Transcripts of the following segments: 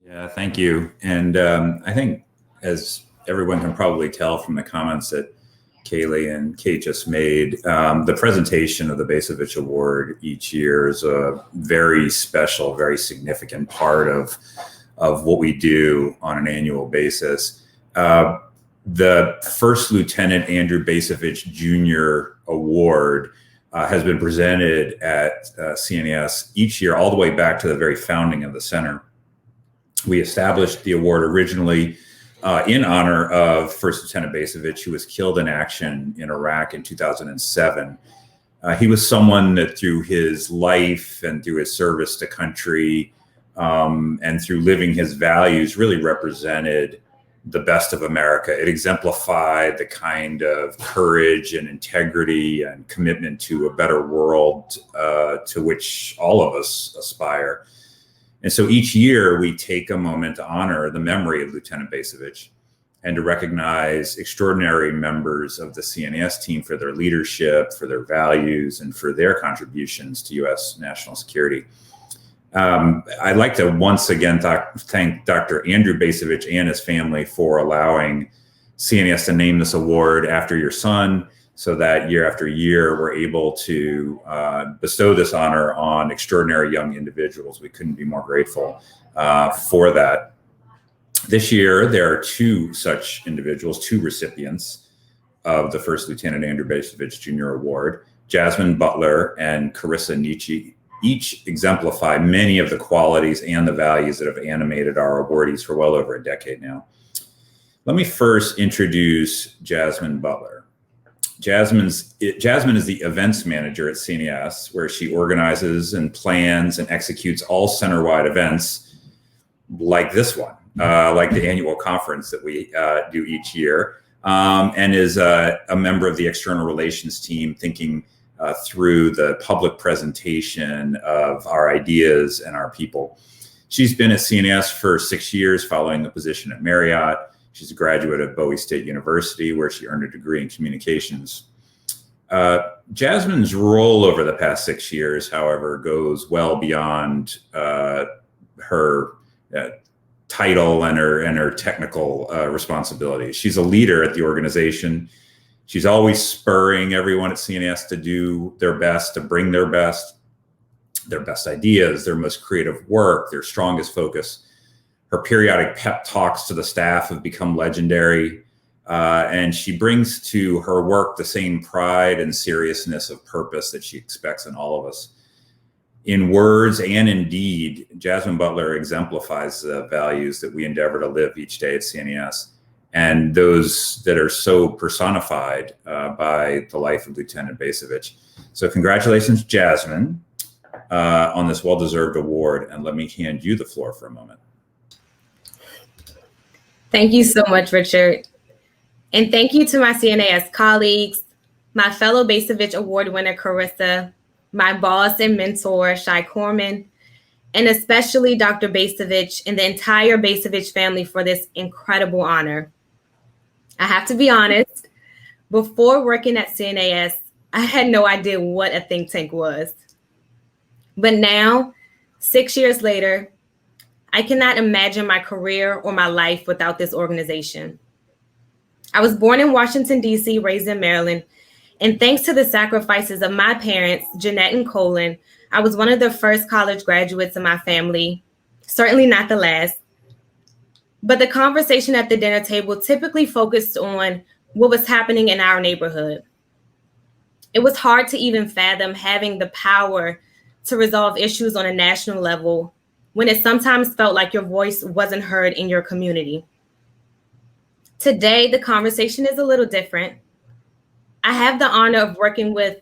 Yeah, thank you. And I think, as everyone can probably tell from the comments that Kaylee and Kate just made, the presentation of the Bacevich Award each year is a very special, very significant part of what we do on an annual basis. The First Lieutenant Andrew Bacevich Jr. Award has been presented at CNAS each year, all the way back to the very founding of the center. We established the award originally in honor of First Lieutenant Bacevich, who was killed in action in Iraq in 2007. He was someone that, through his life and through his service to country and through living his values, really represented the best of America. It exemplified the kind of courage and integrity and commitment to a better world to which all of us aspire. And so each year we take a moment to honor the memory of Lieutenant Bacevich and to recognize extraordinary members of the CNAS team for their leadership, for their values, and for their contributions to U.S. national security. I'd like to once again thank Dr. Andrew Bacevich and his family for allowing CNAS to name this award after your son, so that year after year we're able to bestow this honor on extraordinary young individuals. We couldn't be more grateful for that. This year, there are two such individuals, two recipients of the First Lieutenant Andrew Bacevich Jr. Award, Jasmine Butler and Carisa Nietsche. Each exemplify many of the qualities and the values that have animated our awardees for well over a decade now. Let me first introduce Jasmine Butler. Jasmine is the events manager at CNAS, where she organizes and plans and executes all center-wide events like this one, like the annual conference that we do each year, and is a member of the external relations team, thinking through the public presentation of our ideas and our people. She's been at CNAS for 6 years following a position at Marriott. She's a graduate of Bowie State University, where she earned a degree in communications. Jasmine's role over the past 6 years, however, goes well beyond her title and her technical responsibilities. She's a leader at the organization. She's always spurring everyone at CNAS to do their best, to bring their best ideas, their most creative work, their strongest focus. Her periodic pep talks to the staff have become legendary, and she brings to her work the same pride and seriousness of purpose that she expects in all of us. In words and in deed, Jasmine Butler exemplifies the values that we endeavor to live each day at CNAS, and those that are so personified by the life of Lieutenant Bacevich. So congratulations, Jasmine, on this well-deserved award, and let me hand you the floor for a moment. Thank you so much, Richard. And thank you to my CNAS colleagues, my fellow Bacevich Award winner, Carisa, my boss and mentor, Shai Corman, and especially Dr. Bacevich and the entire Bacevich family for this incredible honor. I have to be honest, before working at CNAS, I had no idea what a think tank was. But now, 6 years later, I cannot imagine my career or my life without this organization. I was born in Washington, D.C., raised in Maryland, and thanks to the sacrifices of my parents, Jeanette and Colin, I was one of the first college graduates in my family, certainly not the last. But the conversation at the dinner table typically focused on what was happening in our neighborhood. It was hard to even fathom having the power to resolve issues on a national level when it sometimes felt like your voice wasn't heard in your community. Today, the conversation is a little different. I have the honor of working with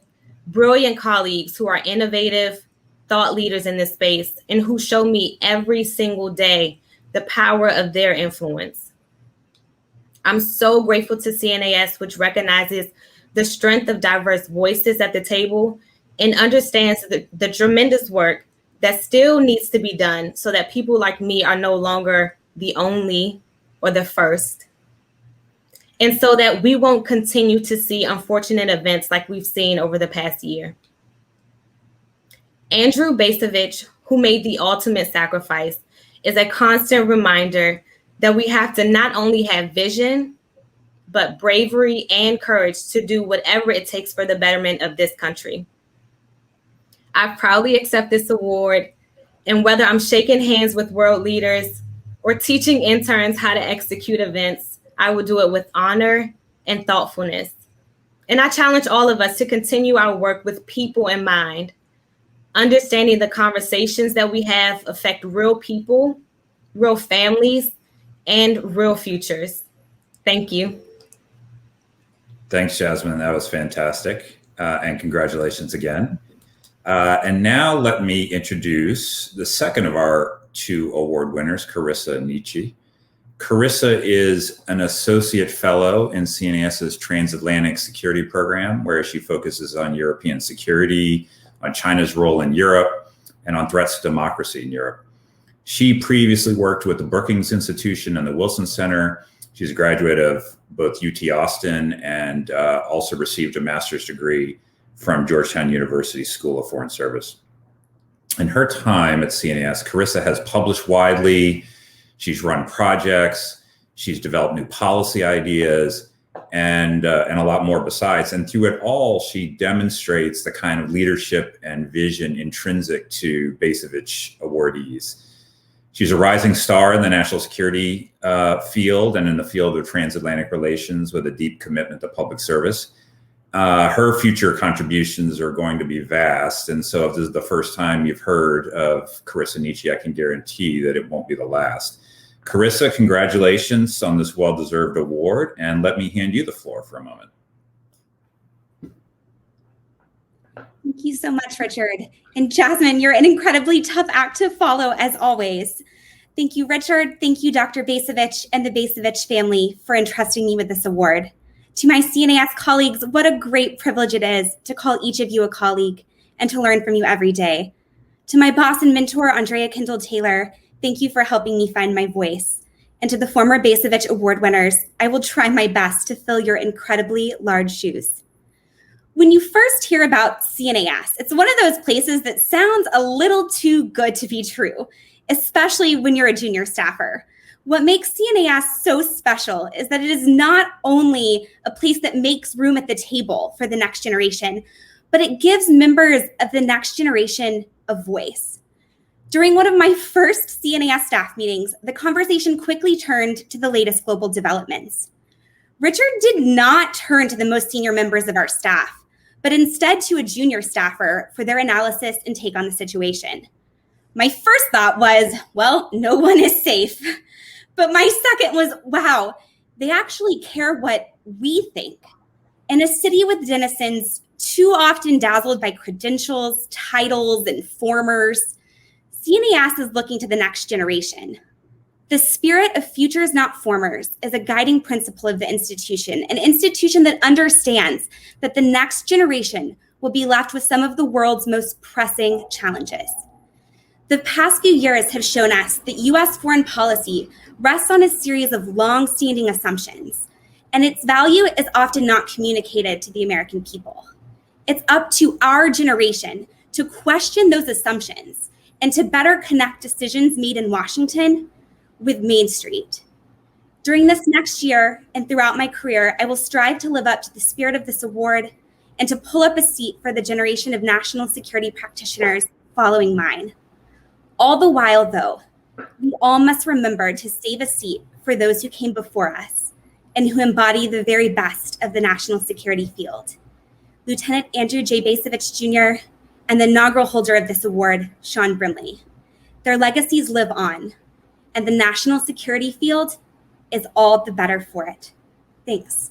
brilliant colleagues who are innovative thought leaders in this space and who show me every single day the power of their influence. I'm so grateful to CNAS, which recognizes the strength of diverse voices at the table and understands the tremendous work that still needs to be done so that people like me are no longer the only or the first. And so that we won't continue to see unfortunate events like we've seen over the past year. Andrew Bacevich, who made the ultimate sacrifice, is a constant reminder that we have to not only have vision, but bravery and courage to do whatever it takes for the betterment of this country. I proudly accept this award, and whether I'm shaking hands with world leaders or teaching interns how to execute events, I will do it with honor and thoughtfulness. And I challenge all of us to continue our work with people in mind, understanding the conversations that we have affect real people, real families, and real futures. Thank you. Thanks, Jasmine. That was fantastic. And congratulations again. And now let me introduce the second of our two award winners, Carisa Nietsche. Carisa is an associate fellow in CNAS's Transatlantic Security Program, where she focuses on European security, on China's role in Europe, and on threats to democracy in Europe. She previously worked with the Brookings Institution and the Wilson Center. She's a graduate of both UT Austin and also received a master's degree from Georgetown University School of Foreign Service. In her time at CNAS, Carisa has published widely. She's run projects, she's developed new policy ideas, and a lot more besides. And through it all, she demonstrates the kind of leadership and vision intrinsic to Bacevich awardees. She's a rising star in the national security field and in the field of transatlantic relations with a deep commitment to public service. Her future contributions are going to be vast. And so if this is the first time you've heard of Carisa Nietsche, I can guarantee that it won't be the last. Carisa, congratulations on this well-deserved award, and let me hand you the floor for a moment. Thank you so much, Richard. And Jasmine, you're an incredibly tough act to follow, as always. Thank you, Richard. Thank you, Dr. Bacevich and the Bacevich family for entrusting me with this award. To my CNAS colleagues, what a great privilege it is to call each of you a colleague and to learn from you every day. To my boss and mentor, Andrea Kendall-Taylor, thank you for helping me find my voice. And to the former Bacevich Award winners, I will try my best to fill your incredibly large shoes. When you first hear about CNAS, it's one of those places that sounds a little too good to be true, especially when you're a junior staffer. What makes CNAS so special is that it is not only a place that makes room at the table for the next generation, but it gives members of the next generation a voice. During one of my first CNAS staff meetings, the conversation quickly turned to the latest global developments. Richard did not turn to the most senior members of our staff, but instead to a junior staffer for their analysis and take on the situation. My first thought was, well, no one is safe. But my second was, wow, they actually care what we think. In a city with denizens too often dazzled by credentials, titles, and formers, CNAS is looking to the next generation. The spirit of futures, not formers, is a guiding principle of the institution, an institution that understands that the next generation will be left with some of the world's most pressing challenges. The past few years have shown us that U.S. foreign policy rests on a series of long-standing assumptions, and its value is often not communicated to the American people. It's up to our generation to question those assumptions and to better connect decisions made in Washington with Main Street. During this next year and throughout my career, I will strive to live up to the spirit of this award and to pull up a seat for the generation of national security practitioners following mine. All the while, though, we all must remember to save a seat for those who came before us and who embody the very best of the national security field. Lieutenant Andrew J. Bacevich Jr. and the inaugural holder of this award, Sean Brimley. Their legacies live on, and the national security field is all the better for it. Thanks.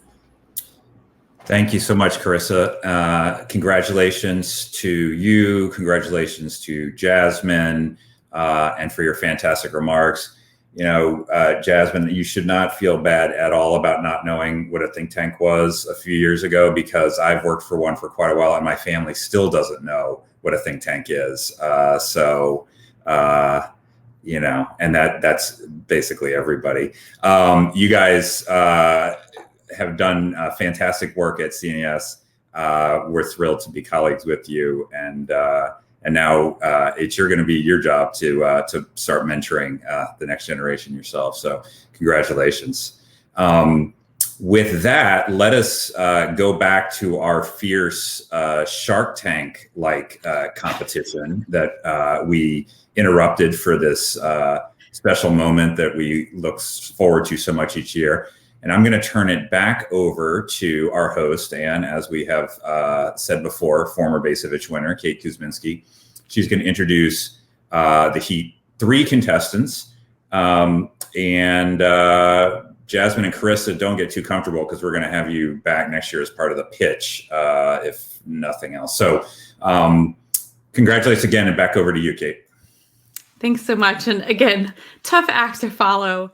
Thank you so much, Carisa. Congratulations to you. Congratulations to Jasmine, and for your fantastic remarks. You know, Jasmine, you should not feel bad at all about not knowing what a think tank was a few years ago, because I've worked for one for quite a while and my family still doesn't know what a think tank is. You know, and that's basically everybody. You guys have done fantastic work at CNAS. We're thrilled to be colleagues with you, and And now it's going to be your job to start mentoring the next generation yourself. So congratulations. With that, let us go back to our fierce Shark Tank-like competition that we interrupted for this special moment that we look forward to so much each year. And I'm going to turn it back over to our host, and as we have said before, former Bacevich winner, Kate Kuzminski. She's going to introduce the Heat 3 contestants. And Jasmine and Carissa, don't get too comfortable because we're going to have you back next year as part of the pitch, if nothing else. So congratulations again, and back over to you, Kate. Thanks so much. And again, tough act to follow.